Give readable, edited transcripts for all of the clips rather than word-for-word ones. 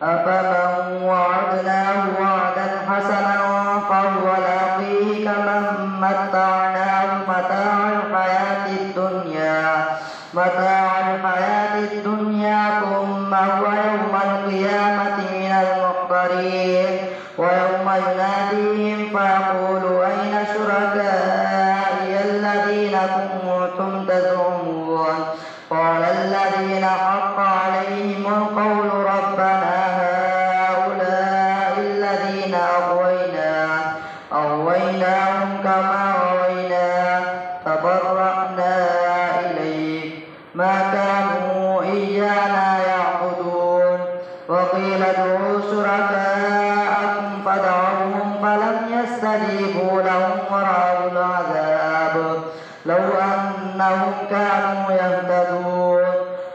أفمن وعدناه وعدا حسنا فهو لاقيه كمن متعناه متاع الحياة الدنيا ثم هو يوم القيامة من المحضرين ويوم يناديهم فيقول أين شركائي الذين كنتم تزعمون قال الذين حق عليهم القول ربنا هؤلاء الذين أغويناهم كما غوينا تبرأنا إليك ما كانوا إيانا يعبدون وقيل ادعوا شركاءكم فدعوهم فلم يستجيبوا لهم ورأوا العذاب لو أنهم كانوا يهتدون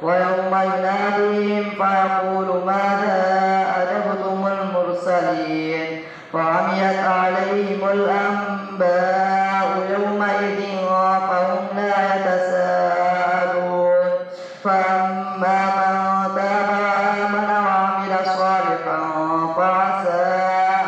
ويوم يناديهم فيقول ماذا أجبتم المرسلين وعميت عليهم الأنباء يومئذ فهم لا يتساءلون فأما من تاب وآمن وعمل صالحا فعسى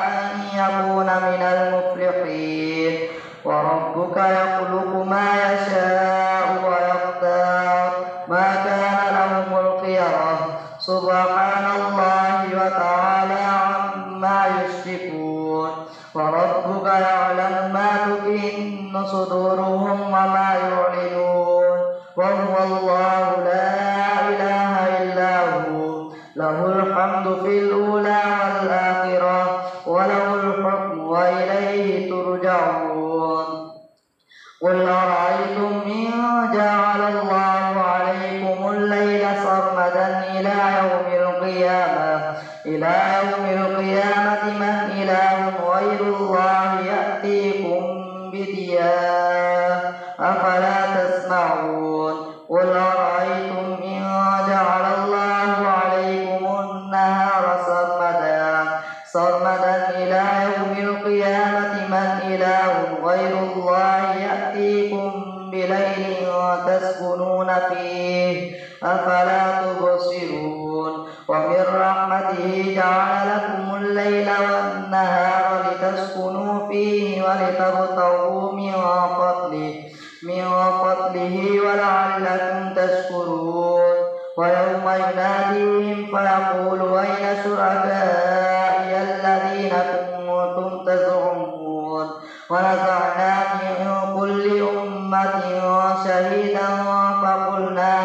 أن يكون من المفلحين وربك يخلق ما يشاء ويختار ما كان لهم الخيرة سبحان الله وتعالى عما يشركون وربك يعلم ما تكن صدورهم وما يعلنون وهو الله لا إله إلا هو له الحمد في الأولى والآخرة وله الحكم وإليه ترجعون قل أرأيتم إن جعل الله عليكم الليل سرمدا إلى يوم القيامة من إله غير الله يأتيكم بدياء أفلا تسمعون قل أرأيتم إن جعل الله عليكم النهار سرمدا إلى يوم القيامة من إله غير الله يأتيكم بليل تسكنون فيه أفلا تبصرون ومن رحمته جعل لكم الليل والنهار لتسكنوا فيه ولتبتغوا من فضله ولعلكم تشكرون ويوم يناديهم فيقول أين شركائي الذين كنتم تزعمون ونزعنا من كل أمة شهيدا فقلنا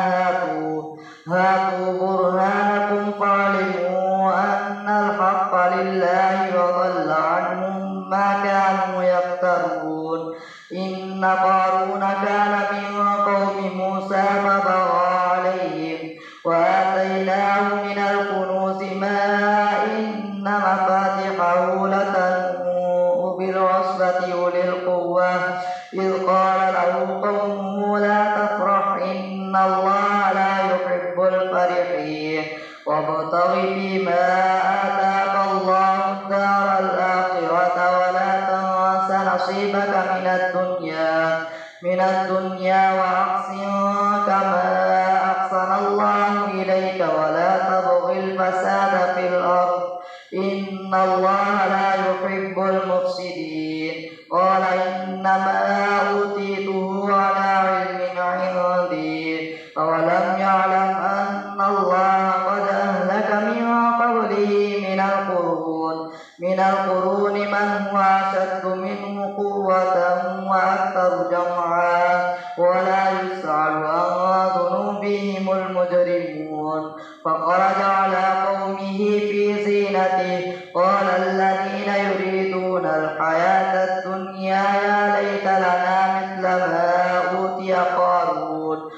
هاتوا برهانكم فاعلموا أن الحق لله وضل عنهم ما كانوا يفترون إن قارون كان من قوم موسى فبغى عليهم وآتيناه من الكنوز ما إن مفاتحه لتنوء بالعصبة أولي القوة إذ قال له قومه لا تفرح إن الله لا يحب الفرحين وابتغ فيما آتاك الله الدار الآخرة ولا تنس نصيبك من الدنيا وأحسن كما أحسن الله إليك ولا تبغ الفساد في الأرض إن الله لا يحب المفسدين قال إنما أوتيته على علم عندي أولم يعلم أن الله قد أهلك من قبله من القرون من هو أشد منه قوة وأكثر جمعا ولا يسأل عن ذنوبهم المجرمون فخرج على قومه في زينته قال الذين يريدون الحياة الدنيا يا ليت لنا مثل ما أوتي قارون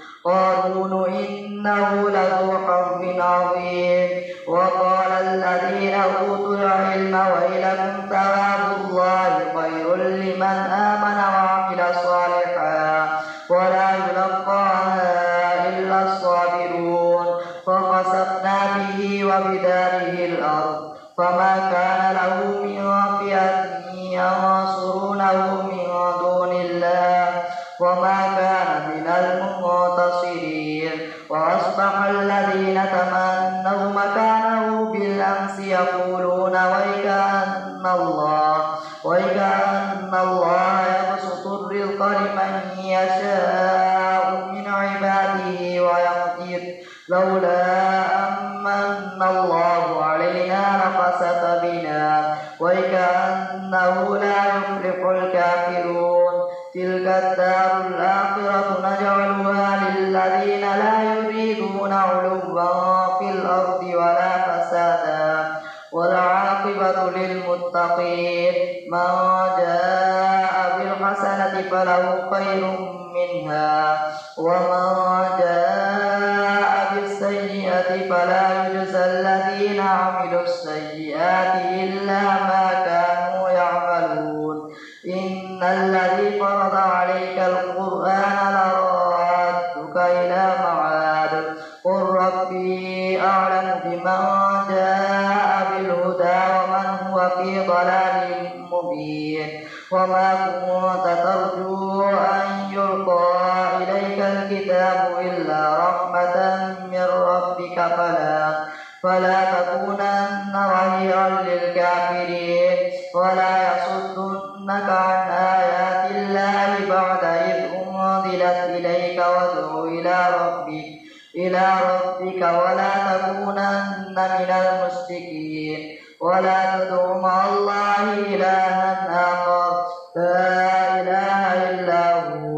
إنه لذو حظ عظيم وقال الذين أوتوا العلم ويلكم ثواب الله خير لمن آمن وعمل صالحا ولا يلقاها إلا الصابرون فخسفنا به وبداره الأرض فما كان له من فئة ينصرونه من دون الله وما كان من المنتصرين وأصبح الذين تمنوا مكانه بالأمس يقولون ويكأن الله يبسط الرزق لمن يشاء من عباده ويقدر لولا أمن الله علينا لخسف بنا ويكأنه لا يفلح الكافرون. تلك الدار الآخرة نجعلها للذين لا يريدون علوا في الأرض ولا فسادا والعاقبة للمتقين. من جاء بالحسنة فله خير منها ومن جاء بالسيئة فلا يجزى الذين عملوا السيئات إلا ما كانوا يعملون. إن الذي فرض عليك القرآن لرادك إلى معاد قل ربي أعلم بمن جاء بالهدى ومن هو في ضلال مبين. وما كنت ترجو أن يلقى إليك الكتاب إلا رحمة من ربك فلا تكونن ظهيرا للكافرين ولا يصدنك عن آيات الله بعد إذ أنزلت إليك وادع إلى ربك ولا تكونن من المشركين. ولا تدع مع الله إلها آخر لا إله إلا هو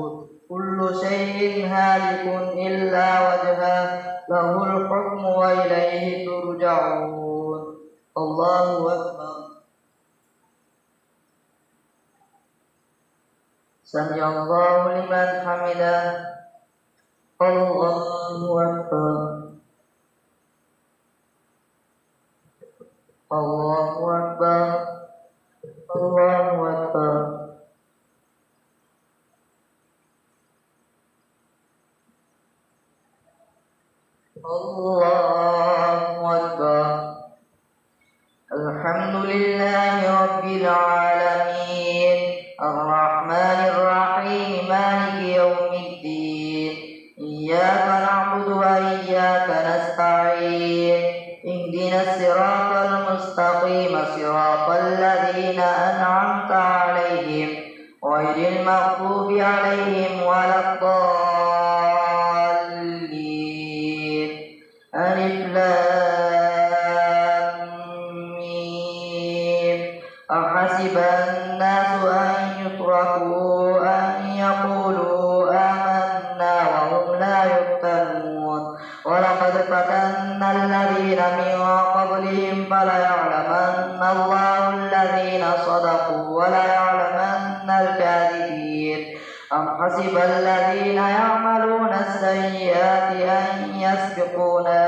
كل شيء هالك إلا وجهه له الحكم وإليه ترجعون. الله أكبر. سمع الله لمن حمده. الله أكبر. الله أكبر. الله أكبر. الله أكبر. الحمد لله رب العالمين الرحمن الرحيم مالك يوم الدين. إياك نعبد وإياك نستعين. اهدنا الصراط المستقيم صراط الذين أنعمت عليهم غير المغضوب عليهم ولا الضالين. ألف لام ميم. أحسب الناس أن يتركوا أن يقولوا آمنا وهم لا يفتنون. ولقد فتنا الذين من قبلهم فليعلمن الله الذين صدقوا وليعلمن الكاذبين. أم حسب الذين يعملون السيئات أن يسبقونا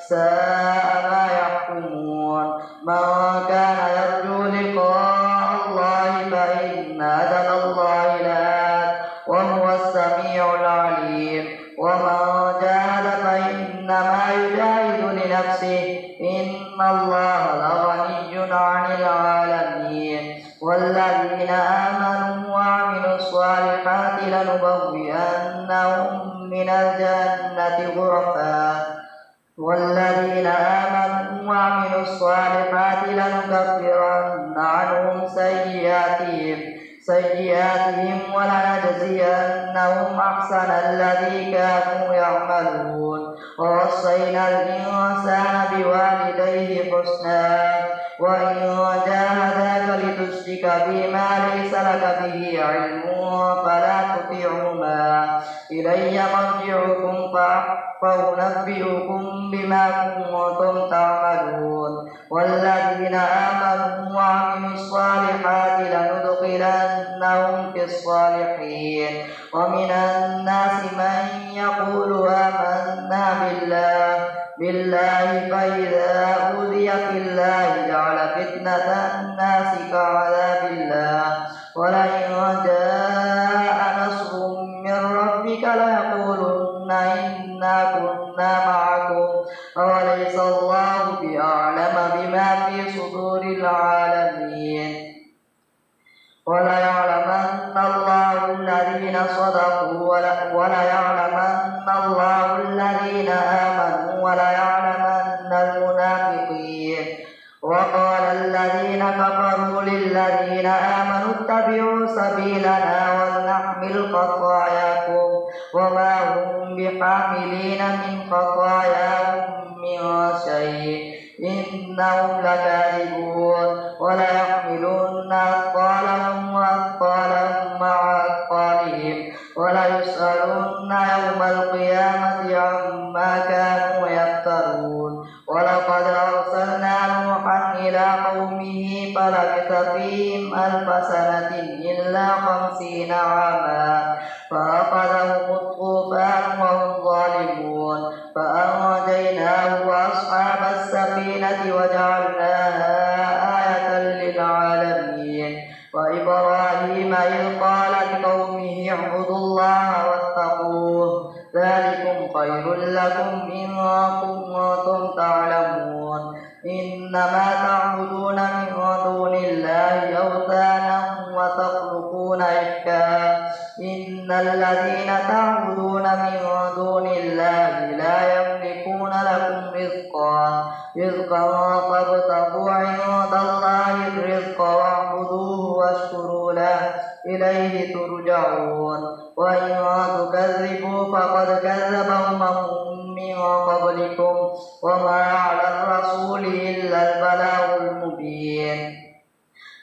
ساء ما يحكمون. من كان يرجو لقاء الله فإن أجل الله لآت وهو السميع العليم. ومن جاهد فإنما يجاهد لنفسه إن الله لغني عن العالمين. والذين آمنوا وعملوا الصالحات لنبوئنهم من الجنة غرفا. والذين آمنوا وعملوا الصالحات لنكفرن عنهم سيئاتهم ولنجزينهم أحسن الذي كانوا يعملون. ووصينا الإنسان بوالديه حسنا وإن جاهداك لتشرك بما ليس لك به علم فلا تطعهما. إلي مرجعكم فأنبئكم بما كنتم تعملون. والذين آمنوا وعملوا الصالحات لندخلنهم في الصالحين. ومن الناس من يقول آمنا بالله فإذا أوذي في الله جعل فتنة الناس كعذاب الله. ولئن جاء نصر من ربك ليقولن إنا كنا معكم أوليس الله بأعلم بما في صدور العالمين. وليعلمن الله الذين صدقوا وليعلمن الله الذين آمنوا وليعلمن المنافقين. وقال الذين كفروا للذين آمنوا اتبعوا سبيلنا ولنحمل خطاياكم وما هم بحاملين من خطاياهم من شيء إنهم لكاذبون وليحملن أثقالهم وأثقالهم مع أثقالهم وليسألن يوم القيامة عما كانوا يفترون ولقد أرسلنا نوحا إلى قومه فلبث فيهم 1000 سنة إلا 50 عاما فأخذهم الطوفان وهم ظالمون فأنجيناه وأصحاب السفينة وجعلناها آية للعالمين وإبراهيم إذ قال لقومه اعبدوا الله واتقوه ذلكم خير لكم إن كنتم تعلمون إنما تعبدون من دون الله أوثانا وتخلقون إفكا إن الذين تعبدون من دون الله لا يملكون لكم رزقا فابتغوا عند الله الرزق واعبدوه واشكروا له إليه ترجعون وإن تكذبوا فقد كذب من قبلكم وما على الرسول إلا البلاغ المبين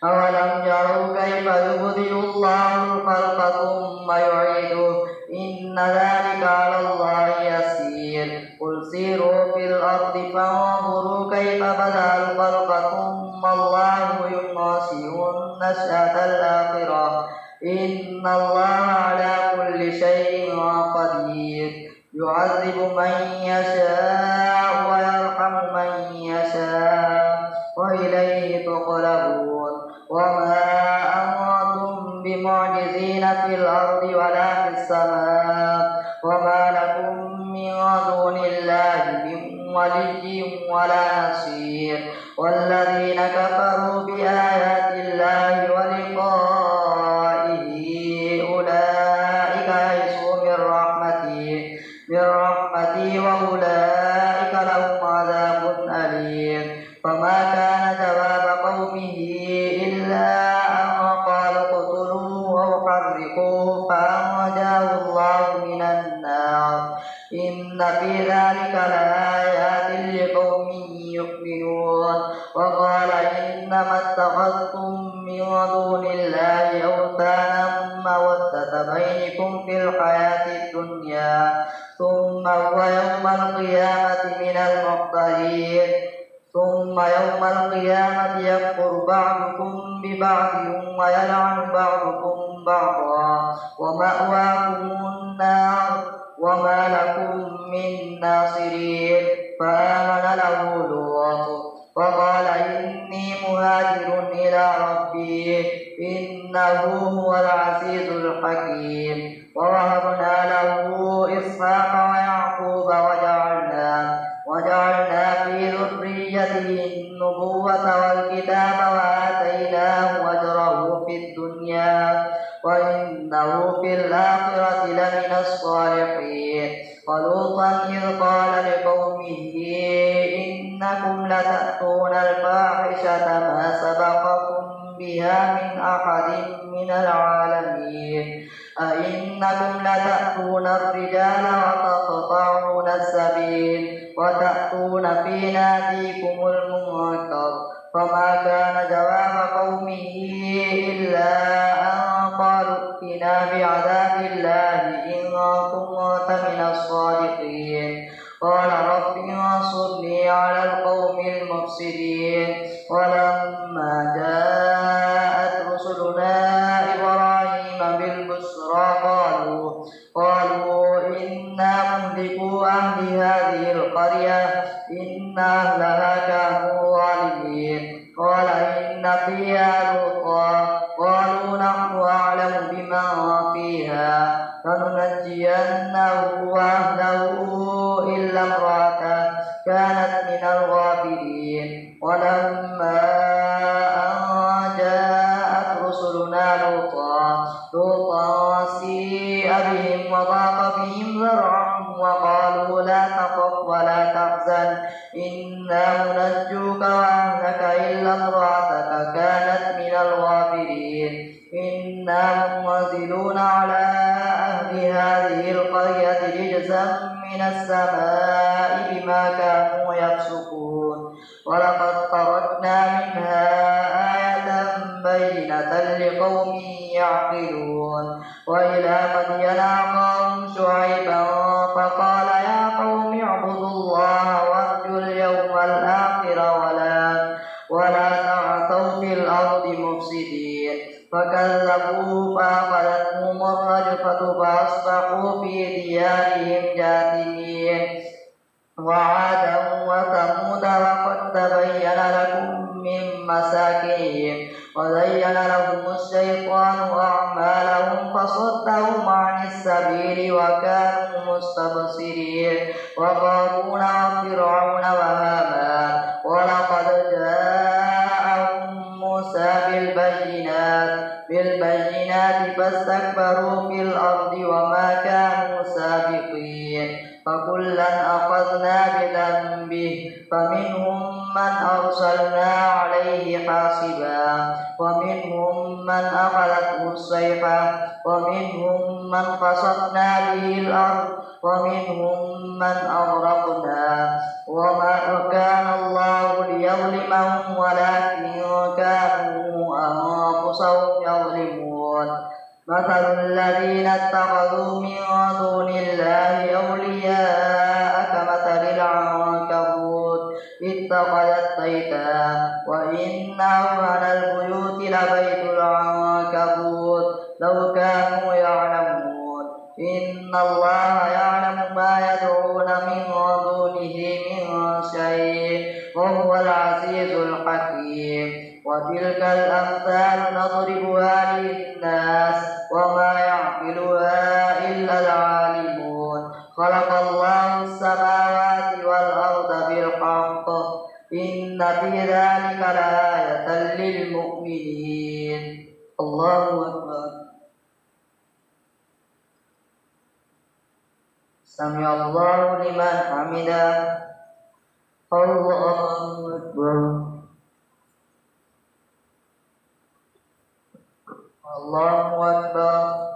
أولم يروا كيف يبدئ الله الخلق ثم يعيده إن ذلك على الله يسير قل سيروا في الأرض فانظروا كيف بدأ الخلق ثم الله ينشئ النشأة الآخرة إن الله على كل شيء قدير يعذب من يشاء ويرحم من يشاء وإليه تقلبون وما أنتم بمعجزين في الأرض ولا في السماء وما لكم من دون الله من ولي ولا نصير والذين كفروا بآيات الله ولقائه أولئك يئسوا من رحمتي وأولئك لهم عذاب أليم فما كان جواب قومه إلا أن قالوا اقتلوه أو حرقوه فأنجاه الله من النار إن في ذلك لآيات لقوم يؤمنون وقال إنما اتخذتم من دون الله أوثانا مودة بينكم في الحياة الدنيا ثم يوم القيامة يكفر بعضكم ببعض ويلعن بعضكم بعضا ومأواكم النار وما لكم من ناصرين فآمن له لوط وقال إني مهاجر إلى ربي إنه هو العزيز الحكيم ووهبنا له إسحاق ويعقوب وجعلنا في ذريته النبوة والكتاب وآتيناه أجره في الدنيا وإنه في الآخرة لمن الصالحين ولوطا إذ قال لقومه إنكم لتأتون الفاحشة ما سبقكم بها من أحد من العالمين أئنكم لتأتون الرجال وتقطعون السبيل وتأتون في ناديكم المنكر فما كان جواب قومه إلا أن قالوا ائتنا بعذاب الله إن كنت من الصادقين قال رب انصرني على القوم المفسدين ولما جاءت رسلنا إبراهيم بالبشرى قالوا إنا مهلكو أهل هذه القرية إن أهلها كانوا ظالمين قال إن فيها لوطا قالوا نحن أعلم بمن فيها فننجينه وأهله إلا امرأته كانت من الغابرين ولما أن جاءت رسلنا لوطا سيء بهم وضاق بهم ذرعا وقالوا لا تخف ولا تحزن إنا منجوك وأهلك إلا امرأتك كانت من الغابرين إنا منزلون على أهل هذه القرية رجزا من السماء بما كانوا يفسقون ولقد تركنا منها آية بينة لقوم يعقلون وإلى مدين أخاهم شعيبا فقال يا قوم اعبدوا الله وارجوا اليوم الآخر ولا تعثوا في الأرض مفسدين فكذبوه فأخذتهم الرجفة فأصبحوا في ديارهم جاثمين وعادا وثمود وقد تبين لكم من مساكنهم وزين لهم الشيطان أعمالهم فصدهم عن السبيل وكانوا مستبصرين وقارون وفرعون وهامان ولقد جاءهم موسى بالبينات فاستكبروا في الأرض وما كانوا سابقين فكلا أخذنا بذنبه فمنهم من أرسلنا عليه حاصبا ومنهم من أخذته الصيحة ومنهم من خسفنا به الأرض ومنهم من أغرقنا وما كان الله ليظلمهم ولكن كانوا أنفسهم يظلمون مثل الذين اتخذوا من دون الله أولياء كمثل العنكبوت اتخذت بيتا وإن أوهن البيوت لبيت العنكبوت لو كانوا يعلمون إن الله يعلم ما يدعون من دونه من شيء وهو العزيز الحكيم وتلك الأمثال نضربها للناس وما يعقلها إلا العالمون خلق الله السماوات والأرض بالحق إن في ذلك لآية للمؤمنين الله أكبر سمع الله لمن حمده الله أكبر الله أكبر